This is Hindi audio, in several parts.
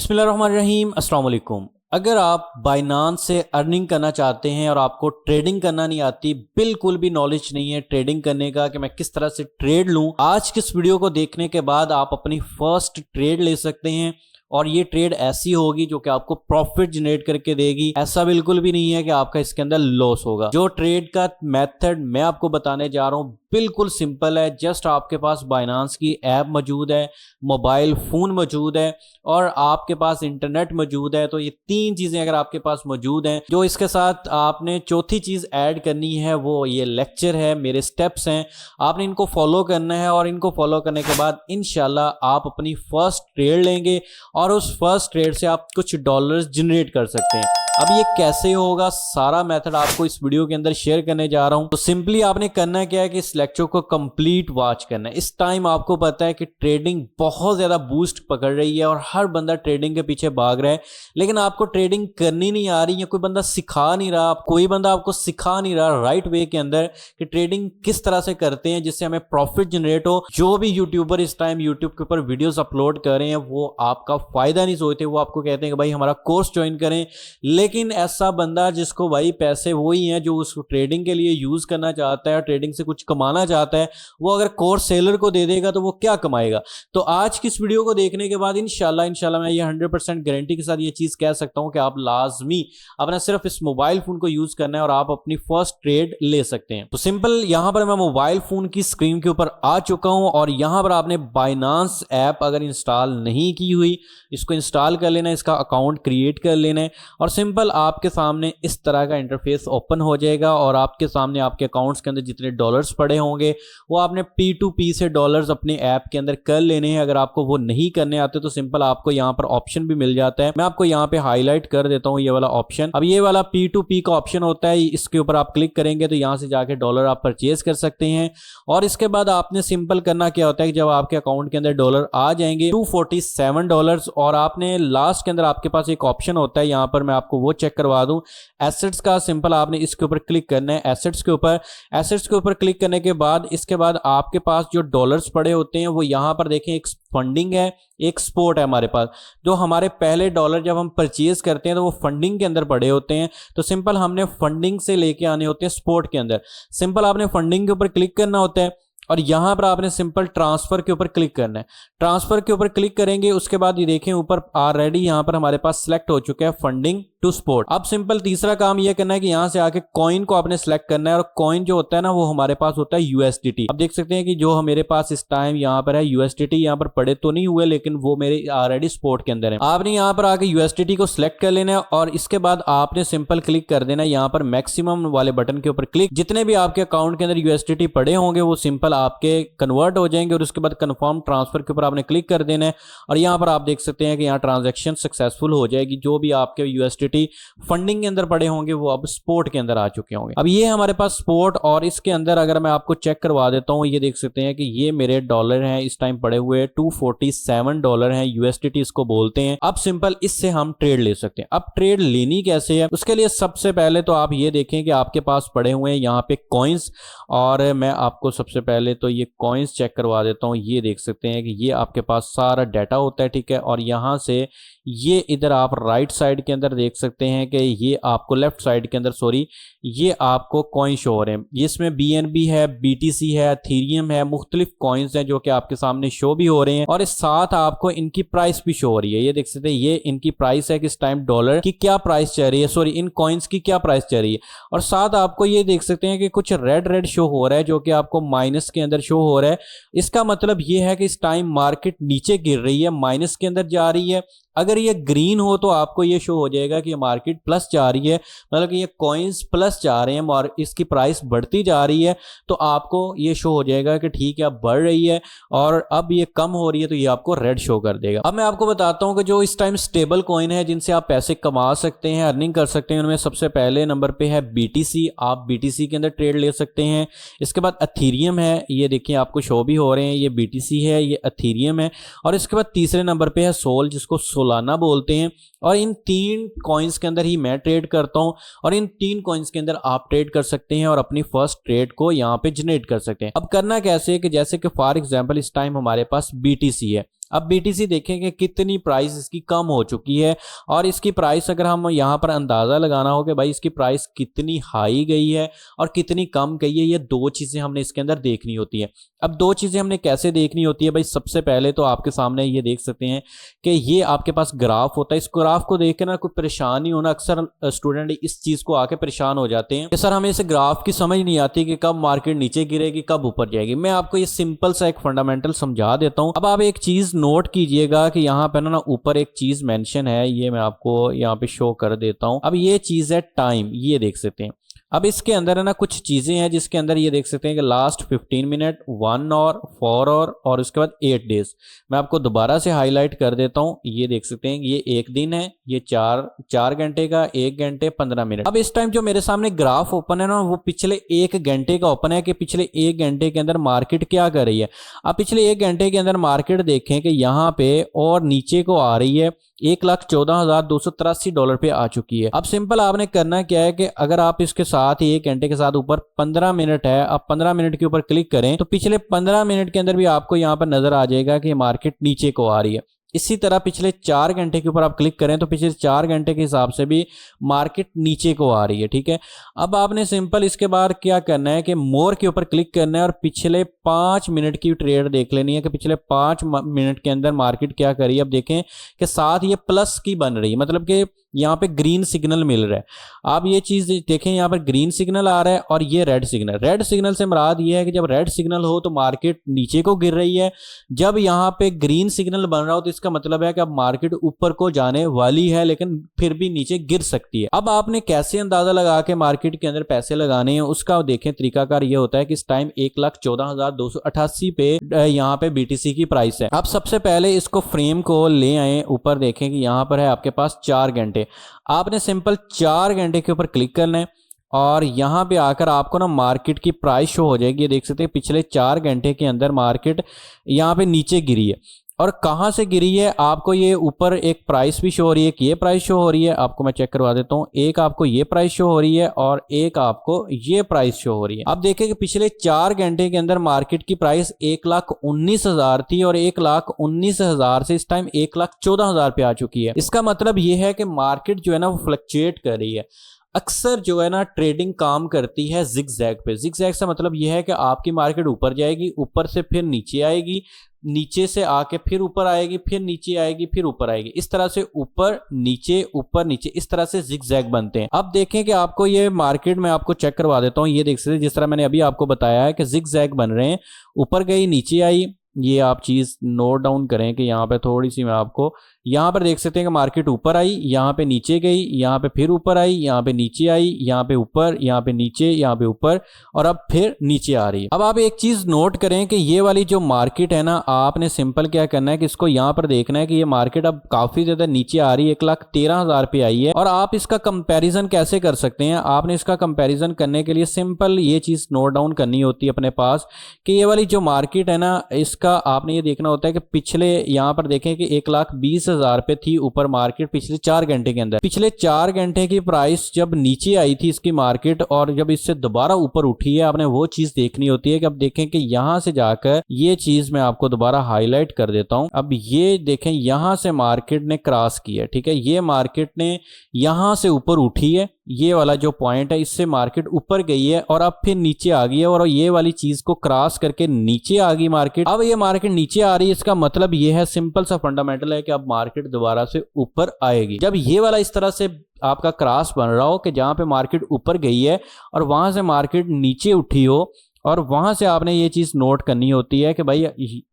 बिस्मिल्लाहिर्रहमानिर्रहीम अस्सलाम वालेकुम। अगर आप बाइनांस से अर्निंग करना चाहते हैं और आपको ट्रेडिंग करना नहीं आती, बिल्कुल भी नॉलेज नहीं है ट्रेडिंग करने का कि मैं किस तरह से ट्रेड लूं, आज की इस वीडियो को देखने के बाद आप अपनी फर्स्ट ट्रेड ले सकते हैं। और ये ट्रेड ऐसी होगी जो कि आपको प्रॉफिट जनरेट करके देगी। ऐसा बिल्कुल भी नहीं है कि आपका इसके अंदर लॉस होगा। जो ट्रेड का मेथड मैं आपको बताने जा रहा हूं बिल्कुल सिंपल है। जस्ट आपके पास बाइनांस की ऐप मौजूद है, मोबाइल फोन मौजूद है और आपके पास इंटरनेट मौजूद है। तो ये तीन चीजें अगर आपके पास मौजूद हैं, जो इसके साथ आपने चौथी चीज ऐड करनी है वो ये लेक्चर है, मेरे स्टेप्स हैं। आपने इनको फॉलो करना है और इनको फॉलो करने के बाद इंशाल्लाह आप अपनी फर्स्ट ट्रेड लेंगे और उस फर्स्ट ट्रेड से आप कुछ डॉलर्स जनरेट कर सकते हैं। अब ये कैसे होगा, सारा मेथड आपको इस वीडियो के अंदर शेयर करने जा रहा हूं। तो सिंपली आपने करना क्या है कि इस लेक्चर को कंप्लीट वॉच करना है। इस टाइम आपको पता है कि ट्रेडिंग बहुत ज्यादा बूस्ट पकड़ रही है और हर बंदा ट्रेडिंग के पीछे भाग रहा है, लेकिन आपको ट्रेडिंग करनी नहीं आ रही है। कोई बंदा सिखा नहीं रहा, कोई बंदा आपको सिखा नहीं रहा राइट वे के अंदर कि ट्रेडिंग किस तरह से करते हैं जिससे हमें प्रॉफिट जनरेट हो। जो भी यूट्यूबर इस टाइम यूट्यूब के ऊपर वीडियोस अपलोड कर रहे हैं वो आपका फायदा नहीं सोचते। वो आपको कहते हैं कि भाई हमारा कोर्स ज्वाइन करें, लेकिन ऐसा बंदा जिसको भाई पैसे वही हैं जो उस ट्रेडिंग के लिए यूज करना चाहता है, ट्रेडिंग से कुछ कमाना चाहता है, वो अगर कोर्स सेलर को दे देगा तो वो क्या कमाएगा। तो आज की इस वीडियो को देखने के बाद इंशाल्लाह मैं ये 100% गारंटी के साथ ये चीज कह सकता हूं कि आप लाजमी अपना सिर्फ इस मोबाइल फोन को यूज करना है और आप अपनी फर्स्ट ट्रेड ले सकते हैं। तो सिंपल यहां पर मैं मोबाइल फोन की स्क्रीन के ऊपर आ चुका हूं और यहां पर आपने बाइनांस ऐप अगर इंस्टॉल नहीं की हुई, इसको इंस्टॉल कर लेना है, इसका अकाउंट क्रिएट कर लेना है और सिंपल आपके सामने इस तरह का इंटरफेस ओपन हो जाएगा और आपके सामने आपके अकाउंट्स के अंदर जितने डॉलर्स पड़े होंगे वो आपने P2P से डॉलर्स अपने ऐप के अंदर कर लेने हैं। अगर आपको वो नहीं करने आते तो सिंपल आपको यहां पर ऑप्शन भी मिल जाता है। मैं आपको यहां पे हाईलाइट कर देता हूं ये वाला ऑप्शन। अब ये वाला P2P का ऑप्शन होता है, इसके ऊपर आप क्लिक करेंगे तो यहां से जाके डॉलर आप परचेज कर सकते हैं। और इसके बाद आपने सिंपल करना क्या होता है कि जब आपके अकाउंट के अंदर डॉलर आ जाएंगे $247 और आपने लास्ट के अंदर आपके पास एक ऑप्शन होता है, यहां पर मैं आपको वो चेक करवा दूं, एसेट्स का। सिंपल आपने इसके ऊपर क्लिक करना है, एसेट्स के ऊपर क्लिक करने के बाद इसके बाद आपके पास जो डॉलर्स पड़े होते हैं वो यहां पर देखें, एक फंडिंग है, एक स्पोर्ट है हमारे पास। जो हमारे पहले डॉलर जब हम परचेज करते हैं तो वो फंडिंग के अंदर पड़े होते हैं, तो सिंपल हमने फंडिंग से लेके आने होते हैं स्पोर्ट के अंदर। सिंपल आपने फंडिंग के ऊपर क्लिक करना होता है और यहां पर आपने सिंपल ट्रांसफर के ऊपर क्लिक करना है। ट्रांसफर के ऊपर क्लिक करेंगे, उसके बाद ये देखें ऊपर ऑलरेडी यहां पर हमारे पास सिलेक्ट हो चुका है फंडिंग टू स्पोर्ट। अब सिंपल तीसरा काम यह करना है कि यहां से आके कॉइन को आपने सेलेक्ट करना है और कॉइन जो होता है ना वो हमारे पास होता है USDT। अब देख सकते हैं कि जो मेरे पास इस टाइम यहां पर है USDT, यहां पर पड़े तो नहीं हुए लेकिन वो मेरे ऑलरेडी स्पोर्ट के अंदर है। आपने यहां पर आके USDT को सिलेक्ट कर लेना है और इसके बाद आपने सिंपल क्लिक कर देना है यहां पर मैक्सिमम वाले बटन के ऊपर क्लिक। जितने भी आपके अकाउंट के अंदर USDT पड़े होंगे वो सिंपल आपके कन्वर्ट हो जाएंगे और उसके बाद कंफर्म ट्रांसफर के ऊपर आपने क्लिक कर देना है और यहां पर आप देख सकते हैं कि यहां ट्रांजैक्शन सक्सेसफुल हो जाएगी। जो भी आपके USDT फंडिंग के अंदर पड़े होंगे वो अब स्पोर्ट के अंदर आ चुके होंगे। अब ये हमारे पास स्पोर्ट और इसके अंदर अगर मैं आपको चेक करवा देता हूं, ये देख सकते हैं कि ये मेरे डॉलर हैं इस टाइम पड़े हुए $247 हैं, USDT इसको बोलते हैं। अब सिंपल इससे हम ट्रेड ले सकते हैं। अब ट्रेड लेनी कैसे है, उसके लिए सबसे पहले तो आप ये देखें कि आपके पास पड़े हुए हैं यहाँ पे कॉइन्स और मैं आपको सबसे पहले तो ये कॉइन्स चेक करवा देता हूँ। ये देख सकते हैं कि ये आपके पास सारा डाटा होता है, ठीक है। और यहाँ से ये इधर आप राइट साइड के अंदर देख सकते हैं कि ये आपको लेफ्ट साइड के अंदर सॉरी ये आपको कॉइन शो हो रहे हैं। इसमें BNB है, BTC है, एथेरियम है, मुख्तलिफ कॉइन्स हैं जो कि आपके सामने शो भी हो रहे हैं और इस साथ आपको इनकी प्राइस भी शो हो रही है। ये देख सकते हैं ये इनकी प्राइस है कि इस टाइम डॉलर की क्या प्राइस चल रही है, सॉरी इन कॉइन्स की क्या प्राइस चल रही है। और साथ आपको ये देख सकते हैं कि कुछ रेड शो हो रहा है जो कि आपको माइनस के अंदर शो हो रहा है। इसका मतलब ये है कि इस टाइम मार्केट नीचे गिर रही है, माइनस के अंदर जा रही है। अगर ये ग्रीन हो तो आपको ये शो हो जाएगा कि मार्केट प्लस जा रही है, मतलब कि ये कॉइन्स प्लस जा रहे हैं और इसकी प्राइस बढ़ती जा रही है, तो आपको ये शो हो जाएगा कि ठीक है अब बढ़ रही है। और अब ये कम हो रही है तो ये आपको रेड शो कर देगा। अब मैं आपको बताता हूं कि जो इस टाइम स्टेबल कॉइन है जिनसे आप पैसे कमा सकते हैं, अर्निंग कर सकते हैं, उनमें सबसे पहले नंबर पे है BTC। आप BTC के अंदर ट्रेड ले सकते हैं। इसके बाद एथेरियम है, ये देखिए आपको शो भी हो रहे हैं, ये BTC है, ये एथेरियम है। और इसके बाद तीसरे नंबर पे है सोल, जिसको सोलाना बोलते हैं। और इन तीन कॉइन्स के अंदर ही मैं ट्रेड करता हूं और इन तीन कॉइन्स के अंदर आप ट्रेड कर सकते हैं और अपनी फर्स्ट ट्रेड को यहां पे जनरेट कर सकते हैं। अब करना कैसे है कि जैसे कि फॉर एग्जांपल इस टाइम हमारे पास BTC है, अब BTC देखेंगे कितनी प्राइस इसकी कम हो चुकी है, और इसकी प्राइस अगर हम यहाँ पर अंदाज़ा लगाना हो कि भाई इसकी प्राइस कितनी हाई गई है और कितनी कम गई है, ये दो चीज़ें हमने इसके अंदर देखनी होती है। अब दो चीज़ें हमने कैसे देखनी होती है भाई, सबसे पहले तो आपके सामने ये देख सकते हैं कि ये आपके पास ग्राफ होता है। इस ग्राफ को देख के ना कोई परेशान नहीं होना। अक्सर स्टूडेंट इस चीज़ को आके परेशान हो जाते हैं कि सर हमें इस ग्राफ की समझ नहीं आती कि कब मार्केट नीचे गिरेगी कब ऊपर जाएगी। मैं आपको ये सिंपल सा एक फंडामेंटल समझा देता हूँ। अब आप एक चीज़ नोट कीजिएगा कि यहाँ पे ना ऊपर एक चीज़ मेंशन है, ये मैं आपको यहाँ पे शो कर देता हूँ। अब ये चीज़ है टाइम, ये देख सकते हैं। अब इसके अंदर है ना कुछ चीज़ें हैं जिसके अंदर ये देख सकते हैं कि लास्ट 15 मिनट, 1 आवर, 4 आवर और उसके बाद 8 डेज। मैं आपको दोबारा से हाईलाइट कर देता हूँ। ये देख सकते हैं ये एक दिन है, ये 4 घंटे का, 1 घंटे 15 मिनट। अब इस टाइम जो मेरे सामने ग्राफ ओपन है ना वो पिछले 1 घंटे का ओपन है कि पिछले 1 घंटे के अंदर मार्केट क्या कर रही है। अब पिछले 1 घंटे के अंदर मार्केट देखें कि यहाँ पे और नीचे को आ रही है, $1,14,283 पे आ चुकी है। अब सिंपल आपने करना क्या है कि अगर आप इसके साथ ही 1 घंटे के साथ ऊपर 15 मिनट है, आप 15 मिनट के ऊपर क्लिक करें तो पिछले 15 मिनट के अंदर भी आपको यहाँ पर नजर आ जाएगा कि मार्केट नीचे को आ रही है। इसी तरह पिछले 4 घंटे के ऊपर आप क्लिक करें तो पिछले 4 घंटे के हिसाब से भी मार्केट नीचे को आ रही है, ठीक है। अब आपने सिंपल इसके बाद क्या करना है कि मोर के ऊपर क्लिक करना है और पिछले 5 मिनट की ट्रेड देख लेनी है कि पिछले 5 मिनट के अंदर मार्केट क्या कर रही है। अब देखें कि साथ ये प्लस की बन रही है, मतलब कि यहाँ पे ग्रीन सिग्नल मिल रहा है। आप ये चीज देखें, यहाँ पर ग्रीन सिग्नल आ रहा है और ये रेड सिग्नल। रेड सिग्नल से मुराद ये है कि जब रेड सिग्नल हो तो मार्केट नीचे को गिर रही है, जब यहाँ पे ग्रीन सिग्नल बन रहा हो तो इसका मतलब है कि अब मार्केट ऊपर को जाने वाली है लेकिन फिर भी नीचे गिर सकती है। अब आपने कैसे अंदाजा लगा के मार्केट के अंदर पैसे लगाने हैं उसका देखें तरीकाकार ये होता है कि इस टाइम 1,14,288 पे यहाँ पे BTC की प्राइस है। अब सबसे पहले इसको फ्रेम को ले आए, ऊपर देखें कि यहाँ पर है आपके पास 4 घंटे। आपने सिंपल 4 घंटे के ऊपर क्लिक करना है और यहां पे आकर आपको ना मार्केट की प्राइस शो हो जाएगी। ये देख सकते हैं पिछले 4 घंटे के अंदर मार्केट यहां पे नीचे गिरी है। और कहां से गिरी है आपको ये ऊपर एक प्राइस भी शो हो रही है, ये प्राइस शो हो रही है, आपको मैं चेक करवा देता हूं। एक आपको ये प्राइस शो हो रही है और एक आपको ये प्राइस शो हो रही है। अब देखिए कि पिछले 4 घंटे के अंदर मार्केट की प्राइस 1,19,000 थी और 1,19,000 से इस टाइम 1,14,000 पे आ चुकी है। इसका मतलब ये है कि मार्केट जो है ना वो फ्लक्चुएट कर रही है। अक्सर जो है ना ट्रेडिंग काम करती है जिगजैग पे। जिगजैग से मतलब यह है कि आपकी मार्केट ऊपर जाएगी, ऊपर से फिर नीचे आएगी, नीचे से आके फिर ऊपर आएगी, फिर नीचे आएगी, फिर ऊपर आएगी। इस तरह से ऊपर नीचे, इस तरह से जिगजैग बनते हैं। अब देखें कि आपको ये मार्केट में आपको चेक करवा देता हूं। ये देख सकते हैं जिस तरह मैंने अभी आपको बताया है कि जिगजैग बन रहे हैं, ऊपर गई नीचे आई। ये आप चीज नोट डाउन करें कि यहाँ पे थोड़ी सी मैं आपको यहाँ पर देख सकते हैं कि मार्केट ऊपर आई, यहाँ पे नीचे गई, यहाँ पे फिर ऊपर आई, यहाँ पे नीचे आई, यहाँ पे ऊपर, यहाँ पे नीचे, यहाँ पे ऊपर और अब फिर नीचे आ रही है। अब आप एक चीज नोट करें कि ये वाली जो मार्केट है ना, आपने सिंपल क्या करना है कि इसको यहाँ पर देखना है कि ये मार्केट अब काफी ज्यादा नीचे आ रही है, 1,13,000 पे आई है। और आप इसका कंपेरिजन कैसे कर सकते हैं? आपने इसका कंपेरिजन करने के लिए सिंपल ये चीज नोट डाउन करनी होती है अपने पास कि ये वाली जो मार्केट है ना, इसका आपने ये देखना होता है कि पिछले यहाँ पर देखें कि 1,20,000 पे थी ऊपर मार्केट पिछले 4 घंटे के अंदर। पिछले 4 घंटे की प्राइस जब नीचे आई थी इसकी मार्केट और जब इससे दोबारा ऊपर उठी है, आपने वो चीज देखनी होती है कि अब देखें कि यहां से जाकर ये चीज मैं आपको दोबारा हाईलाइट कर देता हूं। अब ये देखें यहां से मार्केट ने क्रॉस किया, ठीक है। ये मार्केट ने यहां से ऊपर उठी है, ये वाला जो पॉइंट है इससे मार्केट ऊपर गई है और अब फिर नीचे आ गई है और ये वाली चीज को क्रॉस करके नीचे आ गई मार्केट। अब ये मार्केट नीचे आ रही है, इसका मतलब ये है, सिंपल सा फंडामेंटल है कि अब मार्केट दोबारा से ऊपर आएगी। जब ये वाला इस तरह से आपका क्रॉस बन रहा हो कि जहां पे मार्केट ऊपर गई है और वहां से मार्केट नीचे उठी हो, और वहां से आपने ये चीज नोट करनी होती है कि भाई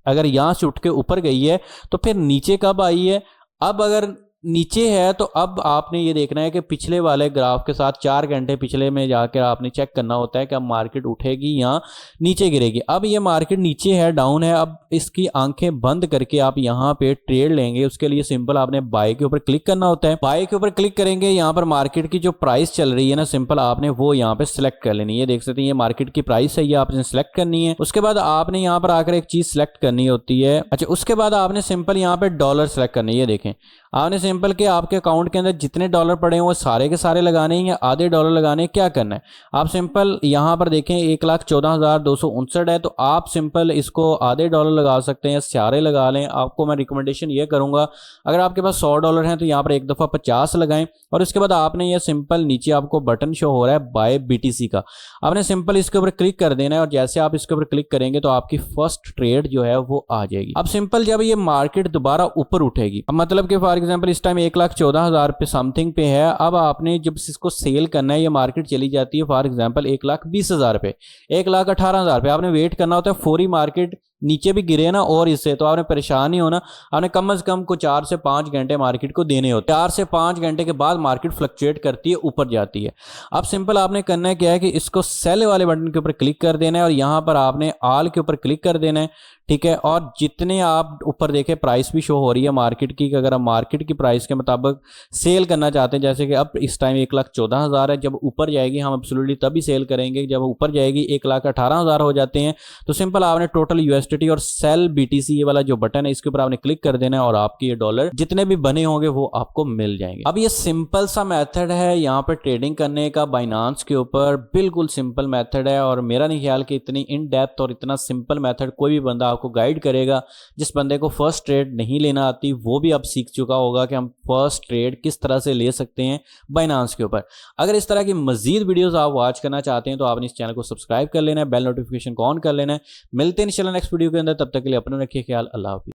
अगर यहां से उठ के ऊपर गई है तो फिर नीचे कब आई है। अब अगर नीचे है तो अब आपने ये देखना है कि पिछले वाले ग्राफ के साथ 4 घंटे पिछले में जाकर आपने चेक करना होता है कि अब मार्केट उठेगी या नीचे गिरेगी। अब ये मार्केट नीचे है, डाउन है, अब इसकी आंखें बंद करके आप यहाँ पे ट्रेड लेंगे। उसके लिए सिंपल आपने बाय के ऊपर क्लिक करना होता है। बाय के ऊपर क्लिक करेंगे, यहाँ पर मार्केट की जो प्राइस चल रही है ना, सिंपल आपने वो यहाँ पे सिलेक्ट कर लेनी है। ये देख सकते हैं ये मार्केट की प्राइस है, ये आपने सिलेक्ट करनी है। उसके बाद आपने यहाँ पर आकर एक चीज सिलेक्ट करनी होती है। अच्छा, उसके बाद आपने सिंपल यहाँ पे डॉलर सेलेक्ट करनी है। ये देखें आपने सिंपल कि आपके अकाउंट के अंदर जितने डॉलर पड़े हैं वो सारे के सारे लगाने हैं या आधे डॉलर लगाने हैं, क्या करना है। आप सिंपल यहाँ पर देखें 1,14,259 है, तो आप सिंपल इसको आधे डॉलर लगा सकते हैं, सारे लगा लें। आपको मैं रिकमेंडेशन ये करूँगा, अगर आपके पास 100 डॉलर हैं तो यहाँ पर एक दफ़ा 50 लगाएं और उसके बाद आपने ये सिंपल नीचे आपको बटन शो हो रहा है बाय BTC का, आपने सिंपल इसके ऊपर क्लिक कर देना है और जैसे आप इसके ऊपर क्लिक करेंगे तो आपकी फर्स्ट ट्रेड जो है वो आ जाएगी। अब सिंपल जब ये मार्केट दोबारा ऊपर उठेगी, अब मतलब कि फॉर एग्जांपल इस टाइम 1,14,000 पे समथिंग पे है, अब आपने जब इसको सेल करना है, ये मार्केट चली जाती है फॉर एग्जांपल 1,20,000 पे, 1,18,000 पे, आपने वेट करना होता है। फौरी मार्केट नीचे भी गिरे ना और इससे तो आपने परेशान नहीं होना, आपने कम से कम को 4 से 5 घंटे मार्केट को देने होते हैं। 4 से 5 घंटे के बाद मार्केट फ्लक्चुएट करती है, ऊपर जाती है। अब सिंपल आपने करना है क्या है कि इसको सेल वाले बटन के ऊपर क्लिक कर देना है और यहां पर आपने ऑल के ऊपर क्लिक कर देना है, ठीक है। और जितने आप ऊपर देखें प्राइस भी शो हो रही है मार्केट की, कि अगर आप मार्केट की प्राइस के मुताबिक सेल करना चाहते हैं, जैसे कि अब इस टाइम 1,14,000 है, जब ऊपर जाएगी हम एब्सोल्युटली तभी सेल करेंगे जब ऊपर जाएगी 1,18,000 हो जाते हैं। तो सिंपल आपने टोटल USDT और सेल BTC ये वाला जो बटन है इसके ऊपर आपने क्लिक कर देना है और आपके ये डॉलर जितने भी बने होंगे वो आपको मिल जाएंगे। अब ये सिंपल सा मेथड है यहाँ पर ट्रेडिंग करने का बाइनांस के ऊपर, बिल्कुल सिंपल मेथड है और मेरा नहीं ख्याल कि इतनी इन डेप्थ और इतना सिंपल मेथड कोई भी बंदा आपको गाइड करेगा। जिस बंदे को फर्स्ट ट्रेड नहीं लेना आती वो भी अब सीख चुका होगा कि हम फर्स्ट ट्रेड किस तरह से ले सकते हैं बाइनांस के ऊपर। अगर इस तरह की मजीद वीडियोस आप वॉच करना चाहते हैं तो आपने इस चैनल को सब्सक्राइब कर लेना है, बेल नोटिफिकेशन को ऑन कर लेना है। मिलते हैं इंशाल्लाह नेक्स्ट वीडियो के अंदर, तब तक के लिए अपना रखिए ख्याल। अल्लाह हाफिज़।